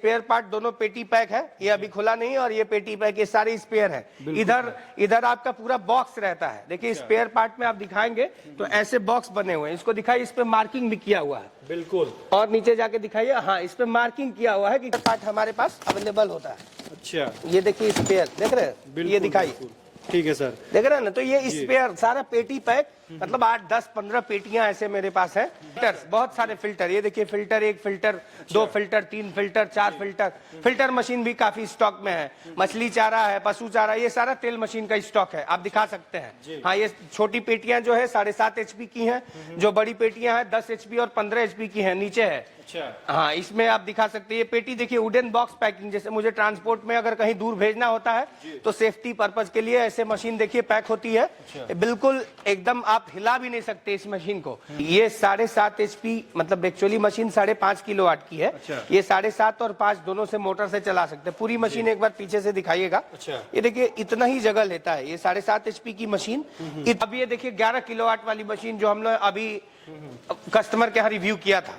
Spare part दोनों पेटी pack है, ये अभी खुला नहीं है, और ये पेटी पैक, ये सारे स्पेयर है। इधर आपका पूरा बॉक्स रहता है। देखिए स्पेयर पार्ट में आप दिखाएंगे तो ऐसे बॉक्स बने हुए हैं, इसको दिखाइए, इस पे मार्किंग भी किया हुआ है। बिल्कुल। और नीचे जाके दिखाइए, हाँ इस पे मार्किंग किया हुआ है कि पार्ट हमारे पास अवेलेबल होता है। अच्छा, ये देखिए स्पेयर देख रहे हैं, ये दिखाइए, ठीक है सर, देख रहे हैं ना। तो ये स्पेयर सारा पेटी पैक, मतलब 8, 10, 15 पेटियां ऐसे मेरे पास है। फिल्टर, बहुत सारे फिल्टर, ये देखिए filter, 1 filter, 2 filter, 3 filter, 4 filter. Filter machine भी काफी स्टॉक में है। मछली चारा है, पशु चारा, ये सारा तेल मशीन का स्टॉक है, आप दिखा सकते हैं। हाँ, ये छोटी पेटियां जो है 7.5 HP की हैं, जो बड़ी पेटियां हैं 10 HP और 15 HP की हैं, नीचे है। हाँ, इसमें आप दिखा सकते हैं। ये पेटी देखिए वुडन बॉक्स पैकिंग, जैसे मुझे ट्रांसपोर्ट में अगर कहीं दूर भेजना होता है तो सेफ्टी पर्पज के लिए ऐसे मशीन देखिए पैक होती है। बिल्कुल एकदम आप हिला भी नहीं सकते इस मशीन को। ये 7.5 HP, मतलब एक्चुअली मशीन 5.5 किलोवाट की है। ये 7.5 और 5 दोनों से मोटर से चला सकते हैं। पूरी मशीन एक बार पीछे से दिखाइएगा। ये देखिए इतना ही जगह लेता है, ये 7.5 HP की मशीन। अब ये देखिए 11 किलोवाट वाली मशीन जो हम लोग अभी कस्टमर के यहाँ रिव्यू किया था,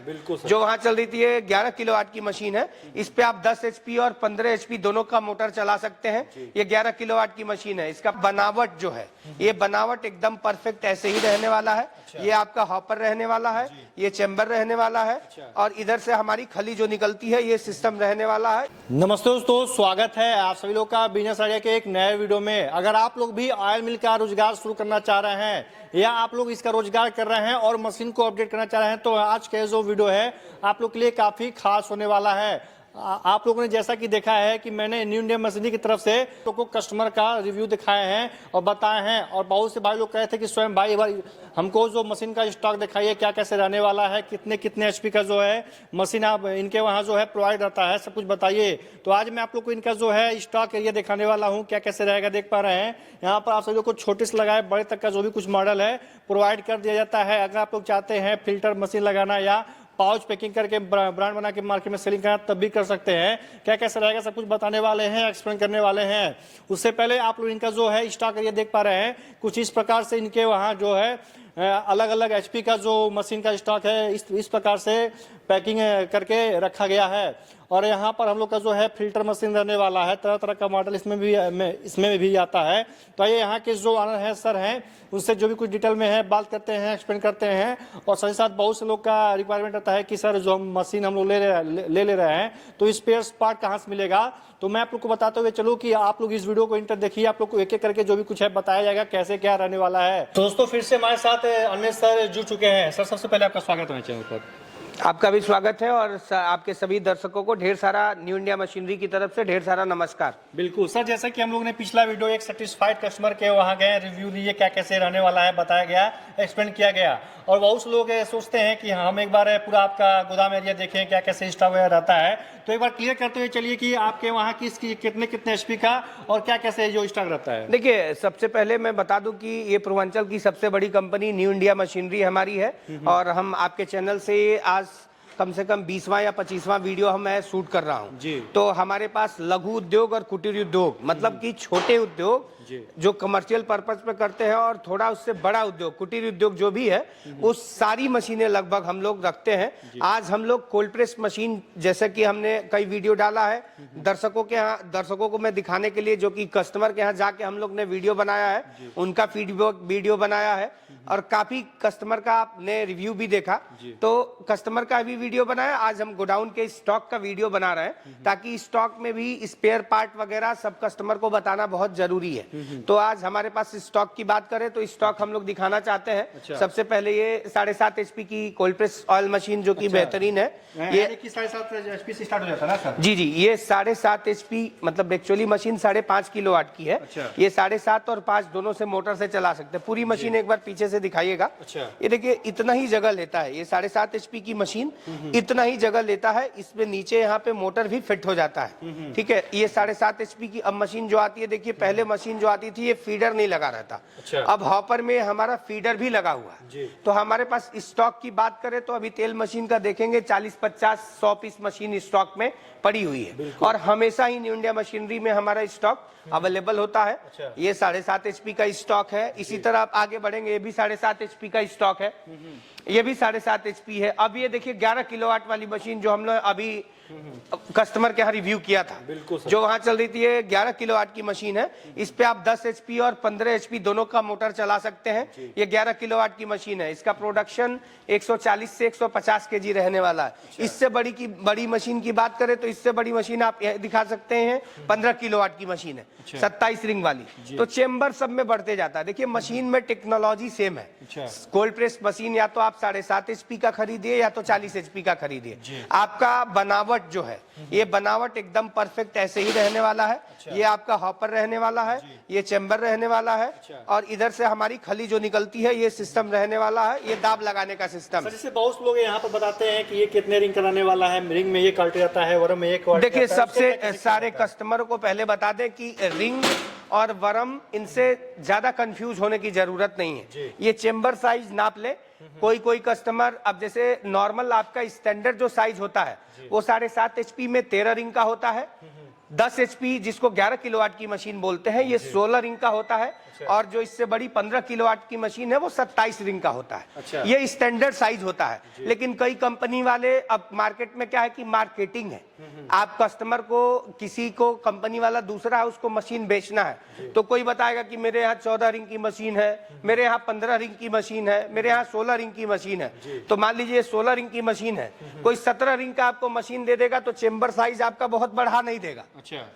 जो वहां चल रही थी, ये 11 किलोवाट की मशीन है। इस पे आप 10 HP और 15 HP दोनों का मोटर चला सकते हैं। ये 11 किलोवाट की मशीन है। इसका बनावट जो है, ये बनावट एकदम परफेक्ट ऐसे ही रहने वाला है। ये आपका हॉपर रहने वाला है, ये चैम्बर रहने वाला है, और इधर से हमारी खली जो निकलती है, ये सिस्टम रहने वाला है। नमस्ते दोस्तों, स्वागत है आप सभी लोग का बिजनेस आइडिया के एक नए वीडियो में। अगर आप लोग भी ऑयल मिल का रोजगार शुरू करना चाह रहे हैं, या आप लोग इसका रोजगार कर रहे हैं और मशीन को अपडेट करना चाह रहे हैं, तो आज का जो वीडियो है आप लोग के लिए काफी खास होने वाला है। आप लोगों ने जैसा कि देखा है कि मैंने न्यू इंडिया मशीनरी की तरफ से लोगों को कस्टमर का रिव्यू दिखाए हैं और बताए हैं, और बहुत से भाई लोग कहे थे कि स्वयं भाई हमको जो मशीन का स्टॉक दिखाइए, क्या कैसे रहने वाला है, कितने कितने HP का जो है मशीन आप इनके वहाँ जो है प्रोवाइड रहता है, सब कुछ बताइए। तो आज मैं आप लोग को इनका जो है स्टॉक एरिया दिखाने वाला हूँ, क्या कैसे रहेगा। देख पा रहे हैं यहाँ पर आप सभी लोग को छोटे से लगाए बड़े तक का जो भी कुछ मॉडल है प्रोवाइड कर दिया जाता है। अगर आप लोग चाहते हैं फिल्टर मशीन लगाना या पाउच पैकिंग करके ब्रांड बना के मार्केट में सेलिंग करना, तब भी कर सकते हैं। क्या कैसे रहेगा सब कुछ बताने वाले हैं, एक्सप्लेन करने वाले हैं। उससे पहले आप लोग इनका जो है स्टॉक एरिया देख पा रहे हैं, कुछ इस प्रकार से इनके वहाँ जो है अलग अलग HP का जो मशीन का स्टॉक है इस प्रकार से पैकिंग करके रखा गया है। और यहाँ पर हम लोग का जो है फिल्टर मशीन रहने वाला है, तरह तरह का मॉडल इसमें भी आता है। तो ये यहाँ के जो ऑनर है सर हैं, उनसे जो भी कुछ डिटेल में है बात करते हैं, एक्सप्लेन करते हैं। और साथ ही साथ बहुत से लोग का रिक्वायरमेंट रहता है कि सर जो हम मशीन हम लोग ले रहे हैं तो स्पेयर पार्ट कहाँ से मिलेगा। तो मैं आप लोग को बताते हुए चलूँ कि आप लोग इस वीडियो को इंटर देखिए, आप लोग को एक एक करके जो भी कुछ है बताया जाएगा कैसे क्या रहने वाला है। दोस्तों फिर से हमारे साथ अन्य सर जुड़ चुके हैं। सर सबसे पहले आपका स्वागत है चैनल पर। आपका भी स्वागत है, और आपके सभी दर्शकों को ढेर सारा न्यू इंडिया मशीनरी की तरफ से ढेर सारा नमस्कार। बिल्कुल सर, जैसा कि हम लोग ने पिछला वीडियो एक सेटिस्फाइड कस्टमर के वहाँ गए, रिव्यू लिए, क्या कैसे रहने वाला है बताया गया, एक्सप्लेन किया गया। और बहुत से लोग सोचते हैं कि हम एक बार पूरा आपका गोदाम एरिया देखें, क्या कैसे स्टॉक वगैरह रहता है। तो एक बार क्लियर करते हुए चलिए कि आपके वहाँ कितने HP का और क्या कैसे जो स्टॉक रहता है। देखिए सबसे पहले मैं बता दूं कि ये पूर्वांचल की सबसे बड़ी कंपनी न्यू इंडिया मशीनरी हमारी है, और हम आपके चैनल से आज कम से कम 20वां या 25वां वीडियो मैं शूट कर रहा हूं। तो हमारे पास लघु उद्योग और कुटीर उद्योग, मतलब कि छोटे उद्योग जो कमर्शियल पर्पज पे करते हैं, और थोड़ा उससे बड़ा उद्योग कुटीर उद्योग जो भी है, उस सारी मशीनें लगभग हम लोग रखते हैं। आज हम लोग कोल्ड प्रेस मशीन, जैसे कि हमने कई वीडियो डाला है दर्शकों को मैं दिखाने के लिए, जो कि कस्टमर के यहाँ जाके हम लोग ने वीडियो बनाया है, उनका फीडबैक वीडियो बनाया है, और काफी कस्टमर का आपने रिव्यू भी देखा, तो कस्टमर का भी वीडियो बनाया। आज हम गोडाउन के स्टॉक का वीडियो बना रहे हैं, ताकि स्टॉक में भी स्पेयर पार्ट वगैरह सब कस्टमर को बताना बहुत जरूरी है। तो आज हमारे पास स्टॉक की बात करें तो स्टॉक हम लोग दिखाना चाहते हैं। सबसे पहले ये 7.5 HP की कोल्ड प्रेस ऑयल मशीन, जो कि बेहतरीन है। ये 7.5 HP से स्टार्ट हो जाता है ना सर? जी, ये 7.5 HP, मतलब एक्चुअली मशीन 5.5 किलोवाट की है। ये 7.5 और 5 दोनों से मोटर से चला सकते हैं। पूरी मशीन एक बार पीछे से दिखाइएगा। ये देखिए इतना ही जगह लेता है, ये 7.5 HP की मशीन इतना ही जगह लेता है। इसमें नीचे यहाँ पे मोटर भी फिट हो जाता है, ठीक है। ये 7.5 HP की अब मशीन जो आती है, देखिए पहले मशीन जो आती थी ये फीडर नहीं लगा रहता, अब हॉपर में हमारा फीडर भी लगा हुआ है। तो हमारे पास स्टॉक की बात करें तो अभी तेल मशीन का देखेंगे 40, 50, 100 पीस मशीन स्टॉक में पड़ी हुई है, और हमेशा ही न्यू इंडिया मशीनरी में हमारा स्टॉक अवेलेबल होता है। ये 7.5 HP का स्टॉक है। इसी तरह आप आगे बढ़ेंगे, ये भी 7.5 HP का स्टॉक है। ये भी 7.5 HP है। अब ये देखिए 11 किलोवाट वाली मशीन जो हम लोग अभी कस्टमर के यहाँ रिव्यू किया था, जो वहां चल रही थी, ये 11 किलोवाट की मशीन है। इस पे आप 10 HP और 15 HP दोनों का मोटर चला सकते हैं। ये 11 किलोवाट की मशीन है। इसका प्रोडक्शन 140 से 150 kg रहने वाला है। इससे बड़ी मशीन की बात करें तो इससे बड़ी मशीन आप दिखा सकते हैं, 15 किलोवाट की मशीन है, 27 रिंग वाली। तो चेम्बर सब में बढ़ते जाता है। देखिए मशीन में टेक्नोलॉजी सेम है। कोल्ड प्रेस मशीन या तो आप 7.5 HP का खरीदिए या तो 40 HP का खरीदिए। आपका बनावट जो है, ये बनावट एकदम परफेक्ट ऐसे ही रहने वाला है। ये आपका हॉपर रहने वाला है, ये चेम्बर रहने वाला है, और इधर से हमारी खली जो निकलती है ये सिस्टम रहने वाला है। ये दाब लगाने का सिस्टम। जैसे बहुत लोग यहाँ पर बताते हैं कि ये कितने रिंग कराने वाला है, रिंग में ये क्वालिटी आता है, वरम में ये क्वालिटी। देखिए सबसे सारे कस्टमर को पहले बता दें कि रिंग और वरम इनसे ज्यादा कंफ्यूज होने की जरूरत नहीं है। ये चेम्बर साइज नाप ले। कोई कस्टमर, अब जैसे नॉर्मल आपका स्टैंडर्ड जो साइज होता है वो 7.5 HP में 13 रिंग का होता है। 10 HP जिसको 11 किलोवाट की मशीन बोलते हैं, ये 16 रिंग का होता है। और जो इससे बड़ी 15 किलोवाट की मशीन है वो 27 रिंग का होता है। ये स्टैंडर्ड साइज होता है। लेकिन कई कंपनी वाले, अब मार्केट में क्या है कि मार्केटिंग है, आप कस्टमर को, किसी को कंपनी वाला दूसरा है, उसको मशीन बेचना है, तो कोई बताएगा कि मेरे यहाँ 14 रिंग की मशीन है, मेरे यहाँ 15 रिंग की मशीन है, मेरे यहाँ 16 रिंग की मशीन है। तो मान लीजिए 16 रिंग की मशीन है, कोई 17 रिंग का आपको मशीन दे देगा तो चेम्बर साइज आपका बहुत बढ़ा नहीं देगा।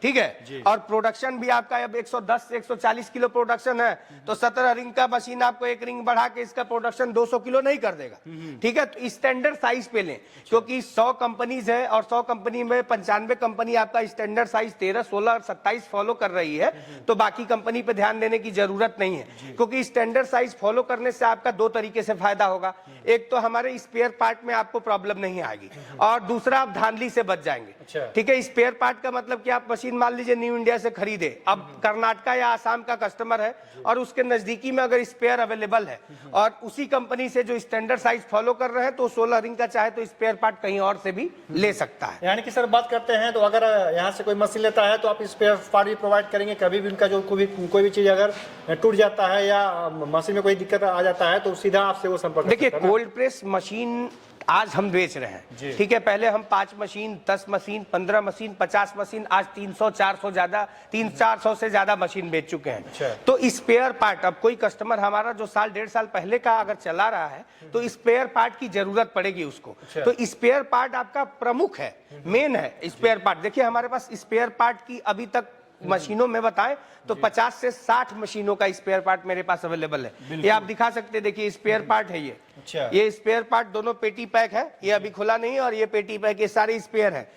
ठीक है। और प्रोडक्शन भी आपका अब 110 से 140 किलो प्रोडक्शन है, तो 17 रिंग का मशीन आपको एक रिंग बढ़ा के इसका प्रोडक्शन 200 किलो नहीं कर देगा। ठीक है। तो स्टैंडर्ड साइज पे लें, क्योंकि 100 कंपनीज है और 100 कंपनी में 95 कंपनी आपका स्टैंडर्ड साइज 13, 16 और 27 फॉलो कर रही है। तो बाकी कंपनी पे ध्यान देने की जरूरत नहीं है, क्योंकि स्टैंडर्ड साइज फॉलो करने से आपका 2 तरीके से फायदा होगा। एक तो हमारे स्पेयर पार्ट में आपको प्रॉब्लम नहीं आएगी, और दूसरा आप धांधली से बच जाएंगे। ठीक है। स्पेयर पार्ट का मतलब कि आप मशीन मान लीजिए न्यू इंडिया से खरीदे, अब कर्नाटका या आसाम का कस्टमर है और उसके नजदीकी में अगर स्पेयर अवेलेबल है और उसी कंपनी से जो स्टैंडर्ड साइज फॉलो कर रहे हैं, तो 16 रिंग का चाहे तो स्पेयर पार्ट कहीं और से भी ले सकता है। यानी कि सर बात करते हैं तो अगर यहाँ से कोई मशीन लेता है तो आप स्पेयर पार्ट भी प्रोवाइड करेंगे। कभी भी उनका जो कोई भी चीज अगर टूट जाता है या मशीन में कोई दिक्कत आ जाता है तो सीधा आपसे वो संपर्क। देखिए कोल्ड प्रेस मशीन आज हम बेच रहे हैं, ठीक है। पहले हम 5 मशीन, 10 मशीन, 15 मशीन, 50 मशीन, आज 300, 400 ज्यादा, 300-400 से ज्यादा मशीन बेच चुके हैं। तो स्पेयर पार्ट, अब कोई कस्टमर हमारा जो साल 1.5 साल पहले का अगर चला रहा है तो स्पेयर पार्ट की जरूरत पड़ेगी उसको। तो स्पेयर पार्ट आपका प्रमुख है, मेन है स्पेयर पार्ट। देखिए हमारे पास स्पेयर पार्ट की अभी तक मशीनों में बताएं तो 50 से 60 मशीनों का स्पेयर पार्ट मेरे पास अवेलेबल है। ये आप दिखा सकते हैं, देखिए स्पेयर पार्ट है ये। ये स्पेयर पार्ट दोनों पेटी पैक है, ये अभी खुला नहीं, और ये पेटी पैक, ये सारे स्पेयर है।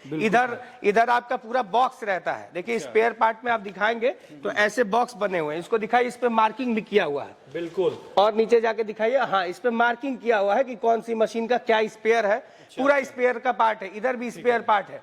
इधर आपका पूरा बॉक्स रहता है। देखिए स्पेयर पार्ट में आप दिखाएंगे तो ऐसे बॉक्स बने हुए हैं। इसको दिखाइए, इस पे मार्किंग भी किया हुआ है। बिल्कुल। और नीचे जाके दिखाइए, हाँ इस पे मार्किंग किया हुआ है कि कौन सी मशीन का क्या स्पेयर है। पूरा स्पेयर का पार्ट है। इधर भी स्पेयर पार्ट है,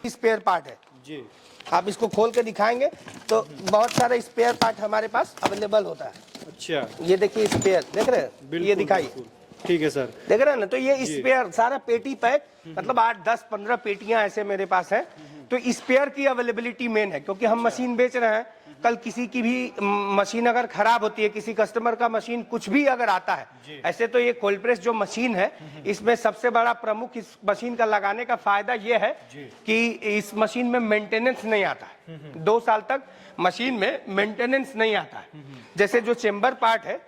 स्पेयर पार्ट है जी। आप इसको खोल के दिखाएंगे तो बहुत सारा स्पेयर पार्ट हमारे पास अवेलेबल होता है। अच्छा, ये देखिए स्पेयर देख रहे हैं, ये दिखाइए। ठीक है सर, देख रहे हैं ना। तो ये स्पेयर सारा पेटी पैक, मतलब 8, 10, 15 पेटियां ऐसे मेरे पास है। तो स्पेयर की अवेलेबिलिटी मेन है, क्योंकि हम मशीन बेच रहे हैं। कल किसी की भी मशीन अगर खराब होती है, किसी कस्टमर का मशीन कुछ भी अगर आता है, ऐसे तो ये कोल्ड प्रेस जो मशीन है, इसमें सबसे बड़ा प्रमुख इस मशीन का लगाने का फायदा ये है कि इस मशीन में मेंटेनेंस नहीं आता है। 2 साल तक मशीन में मेंटेनेंस नहीं आता है। जैसे जो चेम्बर पार्ट है,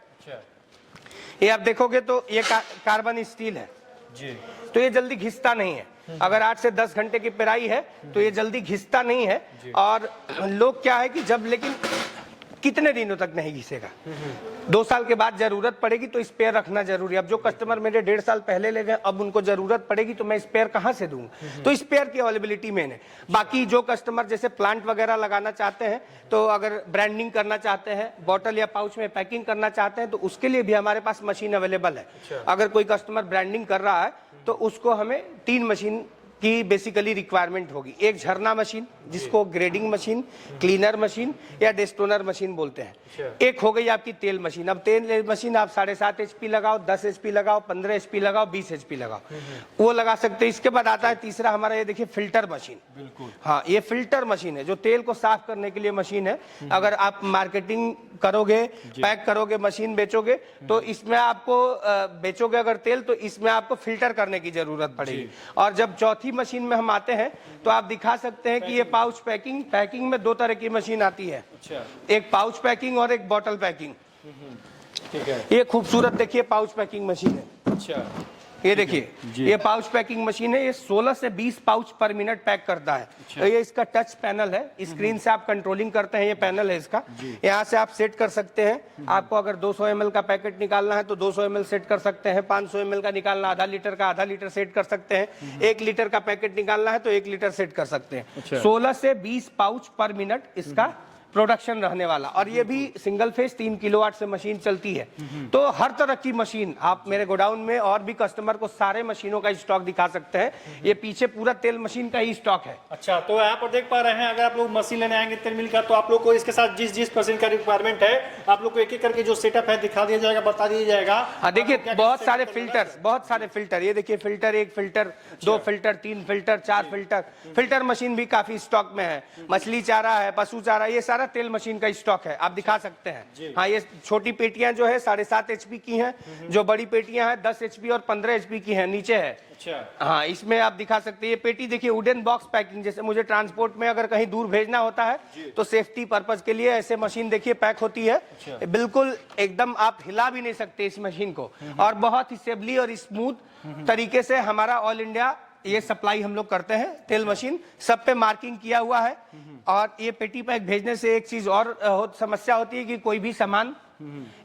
ये आप देखोगे तो ये कार्बन स्टील है जी, तो ये जल्दी घिसता नहीं है। अगर 8 से 10 घंटे की पेराई है तो ये जल्दी घिसता नहीं है। और लोग क्या है कि जब, लेकिन कितने दिनों तक नहीं घिसेगा, 2 साल के बाद जरूरत पड़ेगी तो स्पेयर रखना जरूरी है। अब जो कस्टमर मेरे 1.5 साल पहले ले गए, अब उनको जरूरत पड़ेगी तो मैं स्पेयर कहाँ से दूंगा। तो स्पेयर की अवेलेबिलिटी मेन है। बाकी जो कस्टमर जैसे प्लांट वगैरह लगाना चाहते हैं, तो अगर ब्रांडिंग करना चाहते हैं, बॉटल या पाउच में पैकिंग करना चाहते हैं, तो उसके लिए भी हमारे पास मशीन अवेलेबल है। अगर कोई कस्टमर ब्रांडिंग कर रहा है तो उसको हमें 3 मशीन की बेसिकली रिक्वायरमेंट होगी। एक झरना मशीन जिसको ग्रेडिंग मशीन, क्लीनर मशीन या डेस्टोनर मशीन बोलते हैं। एक हो गई आपकी तेल मशीन। अब तेल मशीन आप 7.5 HP लगाओ, 10 HP लगाओ, 15 HP लगाओ, 20 HP लगाओ, वो लगा सकते हैं। इसके बाद आता है तीसरा हमारा, ये देखिए फिल्टर मशीन। बिल्कुल, हाँ, ये फिल्टर मशीन है जो तेल को साफ करने के लिए मशीन है। अगर आप मार्केटिंग करोगे, पैक करोगे, मशीन बेचोगे, तो इसमें आपको बेचोगे अगर तेल, तो इसमें आपको फिल्टर करने की जरूरत पड़ेगी। और जब चौथी मशीन में हम आते हैं तो आप दिखा सकते हैं कि ये पाउच पैकिंग में 2 तरह की मशीन आती है। अच्छा, एक पाउच पैकिंग और एक बॉटल पैकिंग। ठीक है। ये खूबसूरत देखिए पाउच पैकिंग मशीन है। अच्छा, ये देखिए, ये पाउच पैकिंग मशीन है। ये 16 से 20 पाउच पर मिनट पैक करता है। तो ये इसका टच पैनल है, स्क्रीन से आप कंट्रोलिंग करते हैं। ये पैनल है इसका, यहाँ से आप सेट कर सकते हैं। आपको अगर 200 ml का पैकेट निकालना है तो 200 ml सेट कर सकते हैं। 500 ml का निकालना, आधा लीटर का आधा लीटर सेट कर सकते हैं। 1 लीटर का पैकेट निकालना है तो 1 लीटर सेट कर सकते हैं। 16 से 20 पाउच पर मिनट इसका प्रोडक्शन रहने वाला। और ये भी सिंगल फेज 3 किलोवाट से मशीन चलती है। तो हर तरह की मशीन आप मेरे गोडाउन में, और भी कस्टमर को सारे मशीनों का स्टॉक दिखा सकते हैं। ये पीछे पूरा तेल मशीन का ही स्टॉक है। अच्छा, तो यहाँ पर देख पा रहे हैं, अगर आप लोग मशीन लेने आएंगे तेल मिल का, तो आप लोग को इसके साथ जिस मशीन का रिक्वायरमेंट है, आप लोग को एक एक करके जो सेटअप है दिखा दिया जाएगा, बता दिया जाएगा। हाँ, देखिए बहुत सारे फिल्टर, ये देखिए filter, 1 filter, 2 filter, 3 filter, 4 filter. Filter machine भी काफी स्टॉक में है। मछली चारा है, पशु चारा, ये सारा तेल मशीन का स्टॉक है, आप दिखा सकते हैं। हाँ, ये छोटी पेटियां जो है 7.5 HP की हैं, जो बड़ी पेटियां हैं 10 HP और 15 HP की हैं, नीचे है। अच्छा, हाँ, इसमें आप दिखा सकते हैं। ये पेटी देखिए वुडन बॉक्स पैकिंग, जैसे मुझे ट्रांसपोर्ट में अगर कहीं दूर भेजना होता है तो सेफ्टी पर्पज के लिए ऐसे मशीन देखिए पैक होती है। बिल्कुल एकदम आप हिला भी नहीं सकते इस मशीन को, और बहुत ही सेफली और स्मूथ तरीके से हमारा ऑल इंडिया ये सप्लाई हम लोग करते हैं। तेल मशीन सब पे मार्किंग किया हुआ है। और ये पेटी पैक भेजने से एक चीज और समस्या होती है कि कोई भी सामान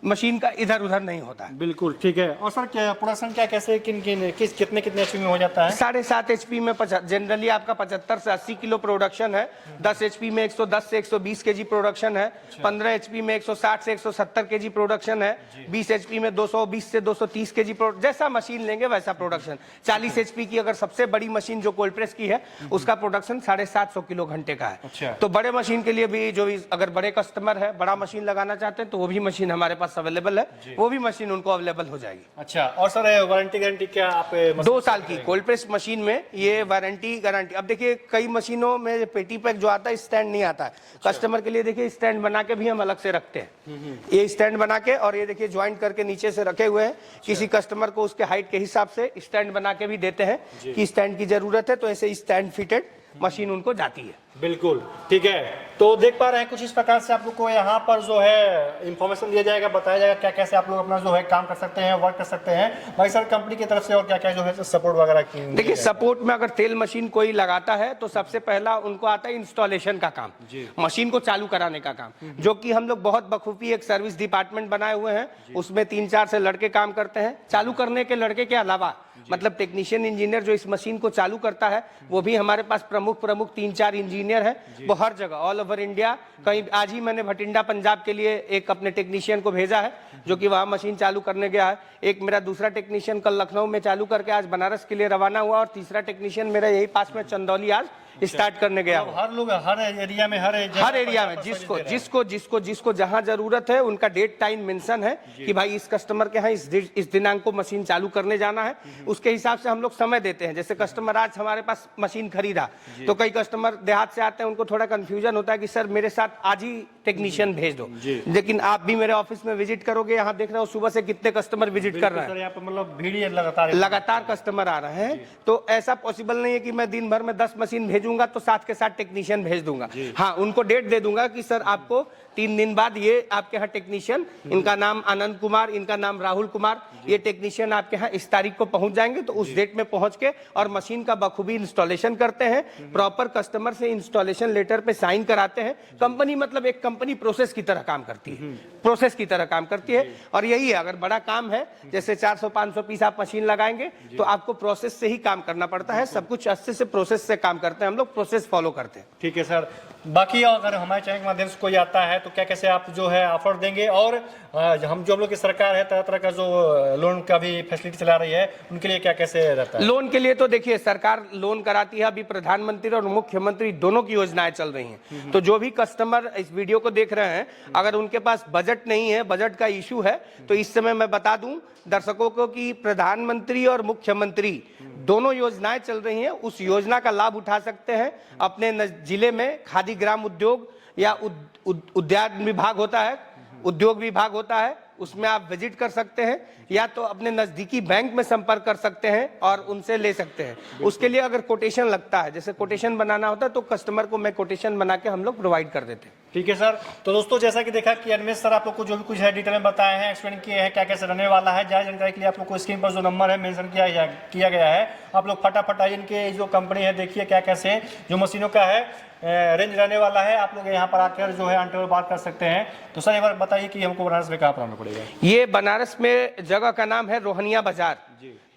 मशीन का इधर उधर नहीं होता है। बिल्कुल ठीक है। और सर क्या प्रोडक्शन क्या कैसे कितने HP में हो जाता है? 7.5 HP में जनरली आपका 75 से 80 किलो प्रोडक्शन है। 10 HP में 110 से 120 kg प्रोडक्शन है। 15 HP में 160 से 170 kg प्रोडक्शन है। 20 HP में 220 से 230 kg, जैसा मशीन लेंगे वैसा प्रोडक्शन। 40 HP की अगर सबसे बड़ी मशीन जो कोल्ड प्रेस की है, उसका प्रोडक्शन 750 किलो घंटे का है। तो बड़े मशीन के लिए भी, जो भी अगर बड़े कस्टमर है, बड़ा मशीन लगाना चाहते हैं, तो वो भी मशीन हमारे पास अवेलेबल है। वो भी मशीन उनको अवेलेबल हो जाएगी। अच्छा, और सर वारंटी गारंटी क्या आप? 2 साल की कोल्ड प्रेस मशीन में ये वारंटी गारंटी। अब देखिए कई मशीनों में पेटी पैक जो आता है स्टैंड नहीं आता है। कस्टमर के लिए देखिए स्टैंड बना के भी हम अलग से रखते हैं। ये स्टैंड बना के, और ये देखिए ज्वाइंट करके नीचे से रखे हुए हैं। किसी कस्टमर को उसके हाइट के हिसाब से स्टैंड बना के भी देते हैं कि स्टैंड की जरूरत है, तो ऐसे स्टैंड फिटेड मशीन उनको जाती है। बिल्कुल ठीक है। तो देख पा रहे हैं कुछ इस प्रकार से आप लोग को यहाँ पर जो है इंफॉर्मेशन दिया जाएगा, बताया जाएगा क्या कैसे आप लोग अपना जो है काम कर सकते हैं, वर्क कर सकते हैं। भाई सर कंपनी की तरफ से और क्या क्या जो है सपोर्ट वगैरह की? देखिए सपोर्ट में अगर तेल मशीन कोई लगाता है तो सबसे पहला उनको आता है इंस्टॉलेशन का काम, मशीन को चालू कराने का काम, जो कि हम लोग बहुत बखूबी एक सर्विस डिपार्टमेंट बनाए हुए हैं। उसमें 3-4 से लड़के काम करते हैं। चालू करने के लड़के के अलावा मतलब टेक्नीशियन इंजीनियर जो इस मशीन को चालू करता है, वो भी हमारे पास प्रमुख 3-4 इंजीनियर हैं। वो हर जगह ऑल ओवर इंडिया, कहीं आज ही मैंने भटिंडा पंजाब के लिए एक अपने टेक्नीशियन को भेजा है जो कि वहाँ मशीन चालू करने गया है। एक मेरा दूसरा टेक्नीशियन कल लखनऊ में चालू करके आज बनारस के लिए रवाना हुआ, और तीसरा टेक्नीशियन मेरा यही पास में चंदौली आज स्टार्ट करने गया। हर लोग हर एरिया में जिसको जहां जरूरत है उनका डेट टाइम मेंशन है कि भाई इस कस्टमर के यहाँ इस दिनांक को मशीन चालू करने जाना है। उसके हिसाब से हम लोग समय देते हैं। जैसे कस्टमर आज हमारे पास मशीन खरीदा, तो कई कस्टमर देहात से आते हैं, उनको थोड़ा कंफ्यूजन होता है कि सर मेरे साथ आज ही टेक्नीशियन भेज दो। लेकिन आप भी मेरे ऑफिस में विजिट करोगे, यहाँ देख रहे हो सुबह से कितने कस्टमर विजिट कर रहे हैं। मतलब भीड़ लगातार कस्टमर आ रहे हैं। तो ऐसा पॉसिबल नहीं है कि मैं दिन भर में 10 मशीन भेजूंगा तो साथ के साथ टेक्नीशियन भेज दूंगा। हाँ, उनको डेट दे दूंगा कि सर आपको 3 दिन बाद ये आपके यहाँ टेक्नीशियन, इनका नाम आनंद कुमार, इनका नाम राहुल कुमार, ये टेक्नीशियन आपके यहाँ इस तारीख को पहुंच जाएंगे। तो उस डेट में पहुंच के और मशीन का बखूबी इंस्टॉलेशन करते हैं। प्रॉपर कस्टमर से इंस्टॉलेशन लेटर पे साइन कराते हैं। कंपनी मतलब एक कंपनी प्रोसेस की तरह काम करती है, प्रोसेस की तरह काम करती है। और यही है, अगर बड़ा काम है जैसे 400-500 पीस आप मशीन लगाएंगे तो आपको प्रोसेस से ही काम करना पड़ता है। सब कुछ अच्छे से प्रोसेस से काम करते हैं हम लोग, प्रोसेस फॉलो करते हैं। ठीक है सर, बाकी अगर हमारे चैनल के माध्यम से कोई आता है तो क्या कैसे आप जो है ऑफर देंगे, और हम लोग की सरकार है तरह तरह का जो लोन का भी फैसिलिटी चला रही है उनके लिए क्या कैसे रहता है? लोन के लिए तो देखिए सरकार लोन कराती है, अभी प्रधानमंत्री और मुख्यमंत्री दोनों की योजनाएं चल रही हैं। तो जो भी कस्टमर इस वीडियो को देख रहे हैं, अगर उनके पास बजट नहीं है, बजट का इशू है, तो इस समय मैं बता दूं दर्शकों को कि प्रधानमंत्री और मुख्यमंत्री दोनों योजनाएं चल रही हैं। उस योजना का लाभ उठा सकते हैं। अपने जिले में खादी ग्राम उद्योग या उद्यान विभाग होता है, उद्योग विभाग होता है, उसमें आप विजिट कर सकते हैं, या तो अपने नजदीकी बैंक में संपर्क कर सकते हैं और उनसे ले सकते हैं। उसके लिए अगर कोटेशन लगता है, जैसे कोटेशन बनाना होता है, तो कस्टमर को मैं कोटेशन बना के हम लोग प्रोवाइड कर देते हैं। ठीक है सर। तो दोस्तों जैसा कि देखा कि अनमेश सर आप लोग को जो भी कुछ है डिटेल में बताए हैं, एक्सप्लेन किए हैं क्या कैसे रहने वाला है। ज्यादा जानकारी के लिए आप लोग को स्क्रीन पर जो नंबर है मेंशन किया गया है, आप लोग फटाफट आइए इनके जो कंपनी है देखिए क्या कैसे जो मशीनों का है रेंज रहने वाला है। आप लोग यहाँ पर आकर जो है आंटी बात कर सकते हैं। तो सर एक बार बताइए कि हमको बनारस में कहाँ पर आना पड़ेगा? ये बनारस में जगह का नाम है रोहनिया बाजार।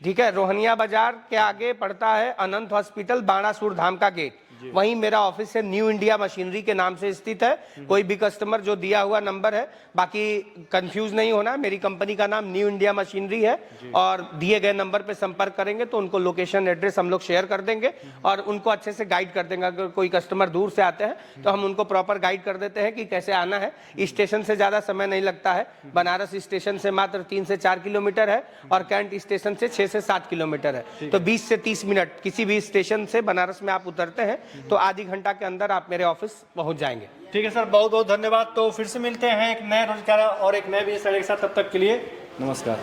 ठीक है, रोहनिया बाजार के आगे पड़ता है अनंत हॉस्पिटल, बाणासुर धाम का गेट, वहीं मेरा ऑफिस है। न्यू इंडिया मशीनरी के नाम से स्थित है। कोई भी कस्टमर जो दिया हुआ नंबर है, बाकी कंफ्यूज नहीं होना, मेरी कंपनी का नाम न्यू इंडिया मशीनरी है, और दिए गए नंबर पे संपर्क करेंगे तो उनको लोकेशन एड्रेस हम लोग शेयर कर देंगे और उनको अच्छे से गाइड कर देंगे। अगर कोई कस्टमर दूर से आते हैं तो हम उनको प्रॉपर गाइड कर देते हैं कि कैसे आना है। स्टेशन से ज्यादा समय नहीं लगता है। बनारस स्टेशन से मात्र 3 से 4 किलोमीटर है और कैंट स्टेशन से 6 से 7 किलोमीटर है। तो 20 से 30 मिनट किसी भी स्टेशन से बनारस में आप उतरते हैं तो आधी घंटा के अंदर आप मेरे ऑफिस पहुंच जाएंगे। ठीक है सर, बहुत बहुत धन्यवाद। तो फिर से मिलते हैं एक नए रोजगार और एक नए बिजनेस के साथ, तब तक के लिए नमस्कार।